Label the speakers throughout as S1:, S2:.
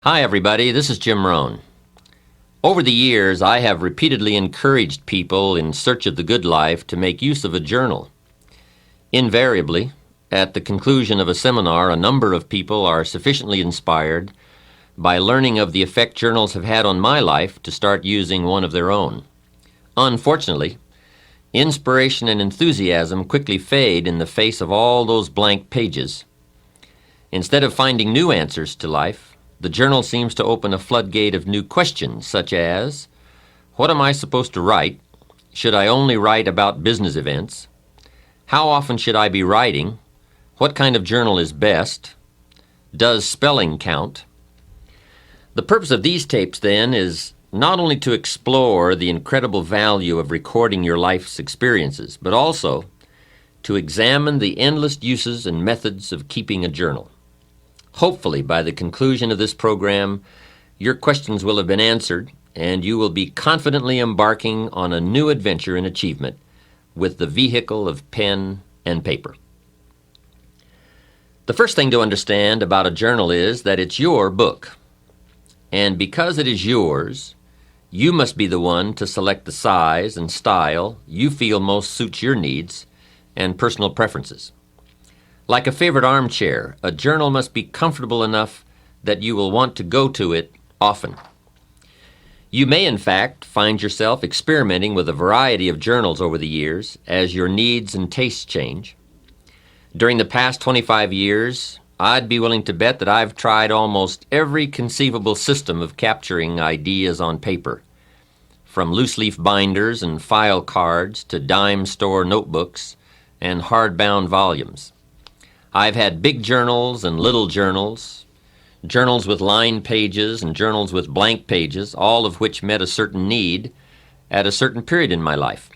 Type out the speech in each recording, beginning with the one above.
S1: Hi, everybody. This is Jim Rohn. Over the years, I have repeatedly encouraged people in search of the good life to make use of a journal. Invariably, at the conclusion of a seminar, a number of people are sufficiently inspired by learning of the effect journals have had on my life to start using one of their own. Unfortunately, inspiration and enthusiasm quickly fade in the face of all those blank pages. Instead of finding new answers to life, the journal seems to open a floodgate of new questions, such as, what am I supposed to write? Should I only write about business events? How often should I be writing? What kind of journal is best? Does spelling count? The purpose of these tapes, then, is not only to explore the incredible value of recording your life's experiences, but also to examine the endless uses and methods of keeping a journal. Hopefully, by the conclusion of this program, your questions will have been answered, and you will be confidently embarking on a new adventure in achievement with the vehicle of pen and paper. The first thing to understand about a journal is that it's your book. And because it is yours, you must be the one to select the size and style you feel most suits your needs and personal preferences. Like a favorite armchair, a journal must be comfortable enough that you will want to go to it often. You may, in fact, find yourself experimenting with a variety of journals over the years as your needs and tastes change. During the past 25 years, I'd be willing to bet that I've tried almost every conceivable system of capturing ideas on paper, from loose-leaf binders and file cards to dime store notebooks and hardbound volumes. I've had big journals and little journals, journals with lined pages and journals with blank pages, all of which met a certain need at a certain period in my life.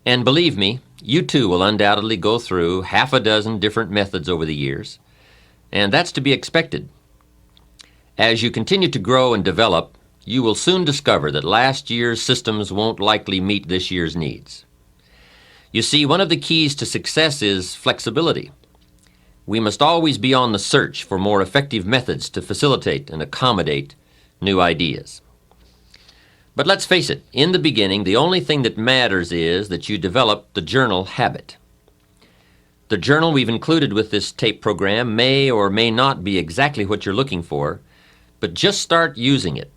S1: And believe me, you too will undoubtedly go through half a dozen different methods over the years, and that's to be expected. As you continue to grow and develop, you will soon discover that last year's systems won't likely meet this year's needs. You see, one of the keys to success is flexibility. We must always be on the search for more effective methods to facilitate and accommodate new ideas. But let's face it, in the beginning, the only thing that matters is that you develop the journal habit. The journal we've included with this tape program may or may not be exactly what you're looking for, but just start using it.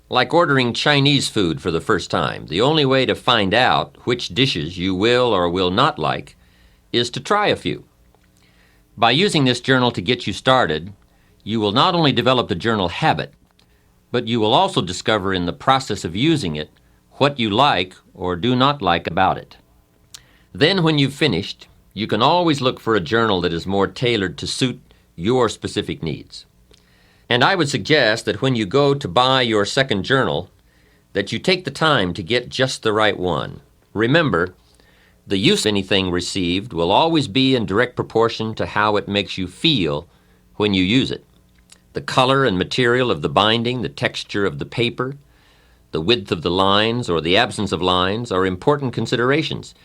S1: Like ordering Chinese food for the first time, the only way to find out which dishes you will or will not like is to try a few. By using this journal to get you started, you will not only develop the journal habit, but you will also discover in the process of using it what you like or do not like about it. Then when you've finished, you can always look for a journal that is more tailored to suit your specific needs. And I would suggest that when you go to buy your second journal, that you take the time to get just the right one. Remember, the use of anything received will always be in direct proportion to how it makes you feel when you use it. The color and material of the binding, the texture of the paper, the width of the lines or the absence of lines are important considerations.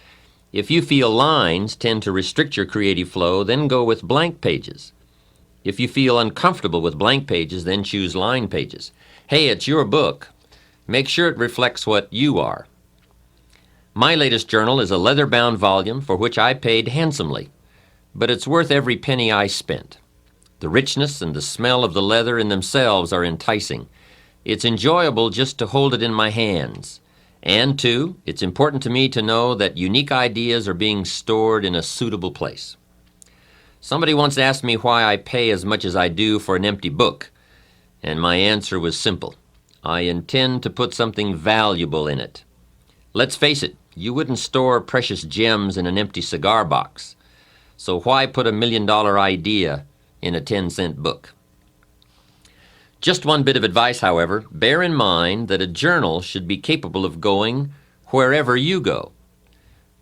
S1: If you feel lines tend to restrict your creative flow, then go with blank pages. If you feel uncomfortable with blank pages, then choose line pages. Hey, it's your book. Make sure it reflects what you are. My latest journal is a leather-bound volume for which I paid handsomely, but it's worth every penny I spent. The richness and the smell of the leather in themselves are enticing. It's enjoyable just to hold it in my hands. And, too, it's important to me to know that unique ideas are being stored in a suitable place. Somebody once asked me why I pay as much as I do for an empty book, and my answer was simple. I intend to put something valuable in it. Let's face it, you wouldn't store precious gems in an empty cigar box, so why put $1 million idea in a 10-cent book? Just one bit of advice, however, bear in mind that a journal should be capable of going wherever you go.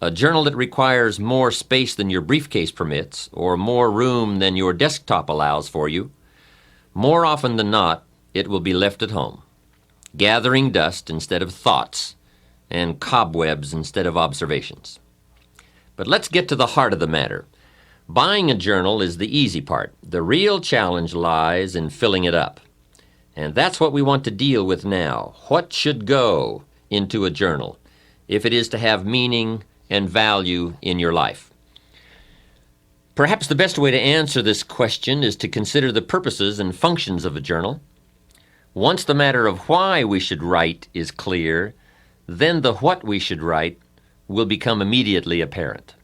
S1: A journal that requires more space than your briefcase permits, or more room than your desktop allows for you, more often than not, it will be left at home, gathering dust instead of thoughts, and cobwebs instead of observations. But let's get to the heart of the matter. Buying a journal is the easy part. The real challenge lies in filling it up. And that's what we want to deal with now. What should go into a journal if it is to have meaning and value in your life? Perhaps the best way to answer this question is to consider the purposes and functions of a journal. Once the matter of why we should write is clear, then the what we should write will become immediately apparent.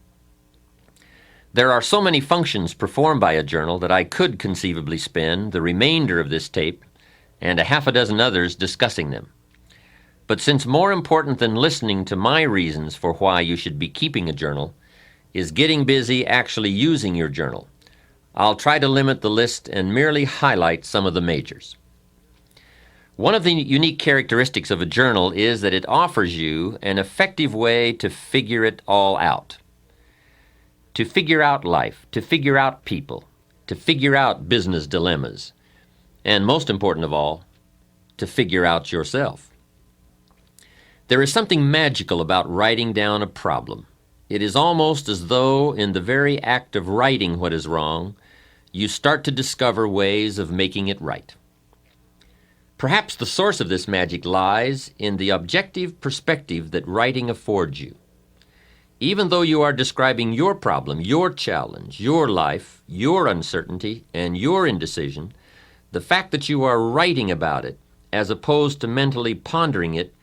S1: There are so many functions performed by a journal that I could conceivably spend the remainder of this tape and a half a dozen others discussing them. But since more important than listening to my reasons for why you should be keeping a journal is getting busy actually using your journal, I'll try to limit the list and merely highlight some of the majors. One of the unique characteristics of a journal is that it offers you an effective way to figure it all out. To figure out life, to figure out people, to figure out business dilemmas, and most important of all, to figure out yourself. There is something magical about writing down a problem. It is almost as though in the very act of writing what is wrong, you start to discover ways of making it right. Perhaps the source of this magic lies in the objective perspective that writing affords you. Even though you are describing your problem, your challenge, your life, your uncertainty, and your indecision, the fact that you are writing about it, as opposed to mentally pondering it,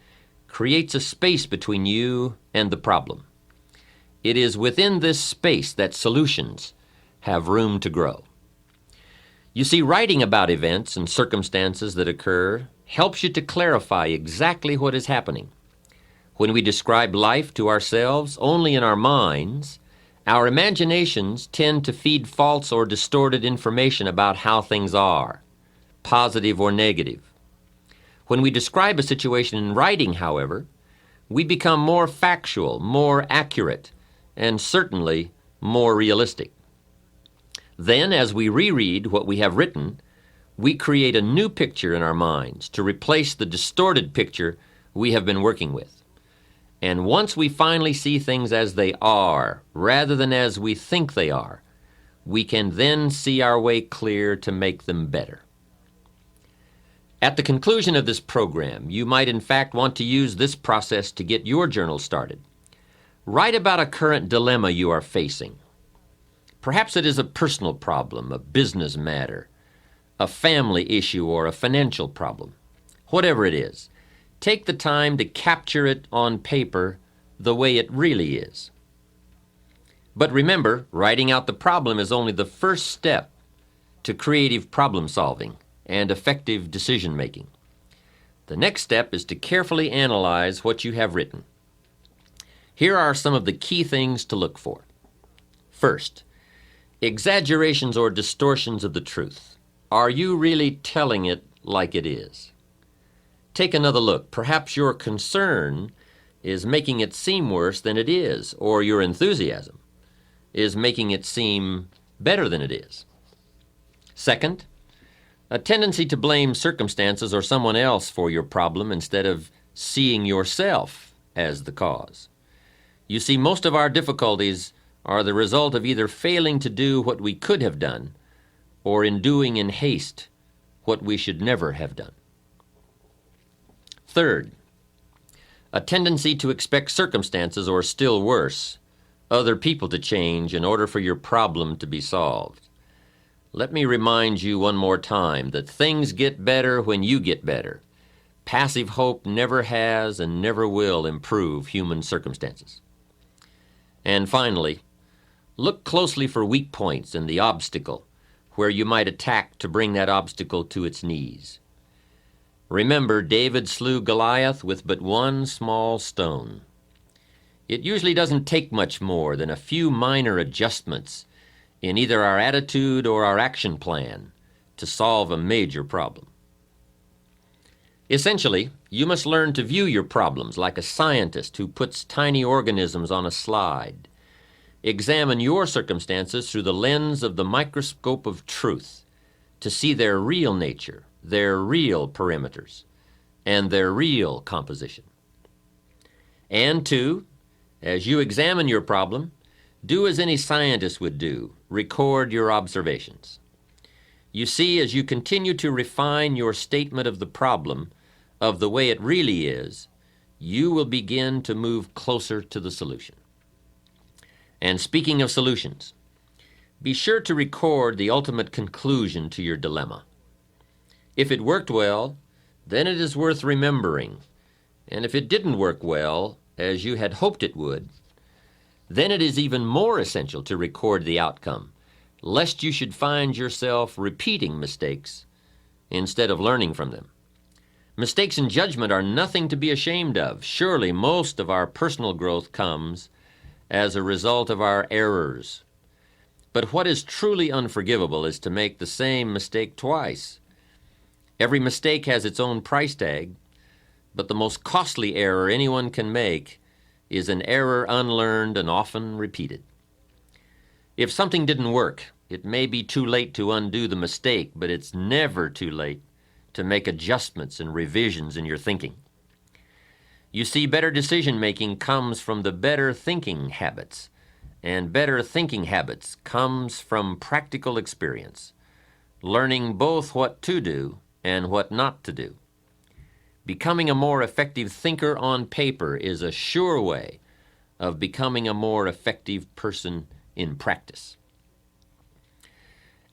S1: creates a space between you and the problem. It is within this space that solutions have room to grow. You see, writing about events and circumstances that occur helps you to clarify exactly what is happening. When we describe life to ourselves only in our minds, our imaginations tend to feed false or distorted information about how things are, positive or negative. When we describe a situation in writing, however, we become more factual, more accurate, and certainly more realistic. Then, as we reread what we have written, we create a new picture in our minds to replace the distorted picture we have been working with. And once we finally see things as they are, rather than as we think they are, we can then see our way clear to make them better. At the conclusion of this program, you might in fact want to use this process to get your journal started. Write about a current dilemma you are facing. Perhaps it is a personal problem, a business matter, a family issue, or a financial problem. Whatever it is, take the time to capture it on paper the way it really is. But remember, writing out the problem is only the first step to creative problem solving and effective decision making. The next step is to carefully analyze what you have written. Here are some of the key things to look for. First, exaggerations or distortions of the truth. Are you really telling it like it is? Take another look. Perhaps your concern is making it seem worse than it is, or your enthusiasm is making it seem better than it is. Second, a tendency to blame circumstances or someone else for your problem instead of seeing yourself as the cause. You see, most of our difficulties are the result of either failing to do what we could have done or in doing in haste what we should never have done. Third, a tendency to expect circumstances, or still worse, other people to change in order for your problem to be solved. Let me remind you one more time that things get better when you get better. Passive hope never has and never will improve human circumstances. And finally, look closely for weak points in the obstacle where you might attack to bring that obstacle to its knees. Remember, David slew Goliath with but one small stone. It usually doesn't take much more than a few minor adjustments in either our attitude or our action plan to solve a major problem. Essentially, you must learn to view your problems like a scientist who puts tiny organisms on a slide. Examine your circumstances through the lens of the microscope of truth to see their real nature, their real perimeters, and their real composition. And two, as you examine your problem, do as any scientist would do. Record your observations. You see, as you continue to refine your statement of the problem, of the way it really is, you will begin to move closer to the solution. And speaking of solutions, be sure to record the ultimate conclusion to your dilemma. If it worked well, then it is worth remembering. And if it didn't work well, as you had hoped it would, then it is even more essential to record the outcome, lest you should find yourself repeating mistakes instead of learning from them. Mistakes in judgment are nothing to be ashamed of. Surely most of our personal growth comes as a result of our errors. But what is truly unforgivable is to make the same mistake twice. Every mistake has its own price tag, but the most costly error anyone can make is an error unlearned and often repeated. If something didn't work, it may be too late to undo the mistake, but it's never too late to make adjustments and revisions in your thinking. You see, better decision-making comes from the better thinking habits, and better thinking habits comes from practical experience, learning both what to do and what not to do. Becoming a more effective thinker on paper is a sure way of becoming a more effective person in practice.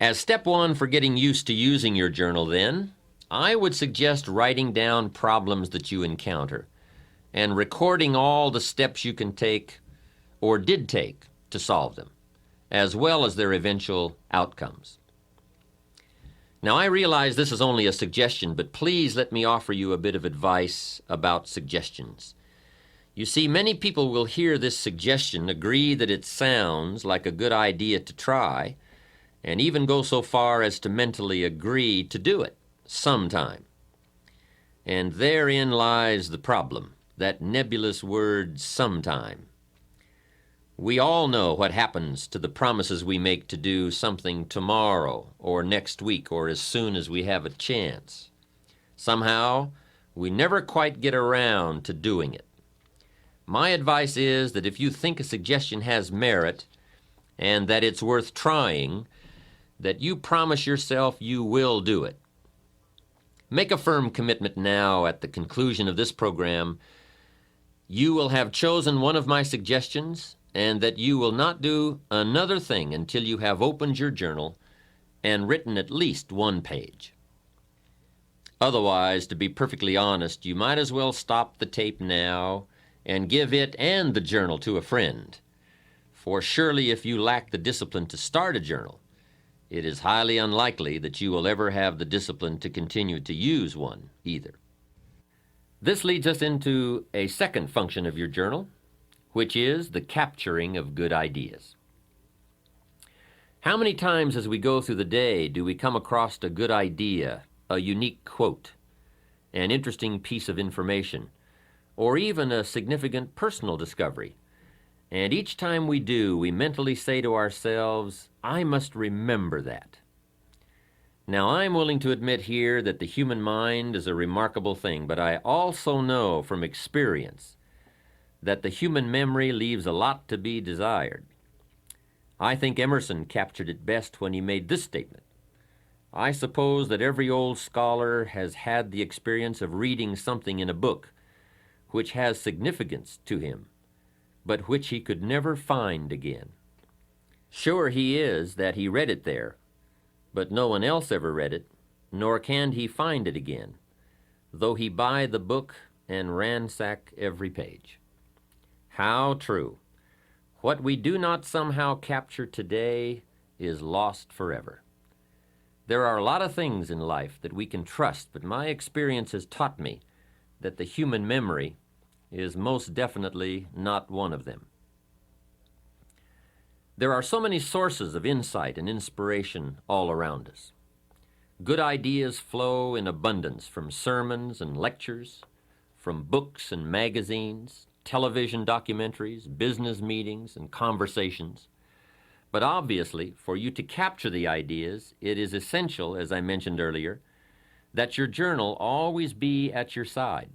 S1: As step one for getting used to using your journal, then, I would suggest writing down problems that you encounter and recording all the steps you can take or did take to solve them, as well as their eventual outcomes. Now, I realize this is only a suggestion, but please let me offer you a bit of advice about suggestions. You see, many people will hear this suggestion, agree that it sounds like a good idea to try, and even go so far as to mentally agree to do it sometime. And therein lies the problem, that nebulous word sometime. We all know what happens to the promises we make to do something tomorrow or next week or as soon as we have a chance. Somehow, we never quite get around to doing it. My advice is that if you think a suggestion has merit and that it's worth trying, that you promise yourself you will do it. Make a firm commitment now at the conclusion of this program. You will have chosen one of my suggestions and that you will not do another thing until you have opened your journal and written at least one page. Otherwise, to be perfectly honest, you might as well stop the tape now and give it and the journal to a friend. For surely if you lack the discipline to start a journal, it is highly unlikely that you will ever have the discipline to continue to use one either. This leads us into a second function of your journal, which is the capturing of good ideas. How many times as we go through the day do we come across a good idea, a unique quote, an interesting piece of information, or even a significant personal discovery? And each time we do, we mentally say to ourselves, I must remember that. Now, I'm willing to admit here that the human mind is a remarkable thing, but I also know from experience that the human memory leaves a lot to be desired. I think Emerson captured it best when he made this statement. I suppose that every old scholar has had the experience of reading something in a book which has significance to him, but which he could never find again. Sure he is that he read it there, but no one else ever read it, nor can he find it again, though he buy the book and ransack every page. How true. What we do not somehow capture today is lost forever. There are a lot of things in life that we can trust, but my experience has taught me that the human memory is most definitely not one of them. There are so many sources of insight and inspiration all around us. Good ideas flow in abundance from sermons and lectures, from books and magazines, television documentaries, business meetings, and conversations. But obviously, for you to capture the ideas, it is essential, as I mentioned earlier, that your journal always be at your side.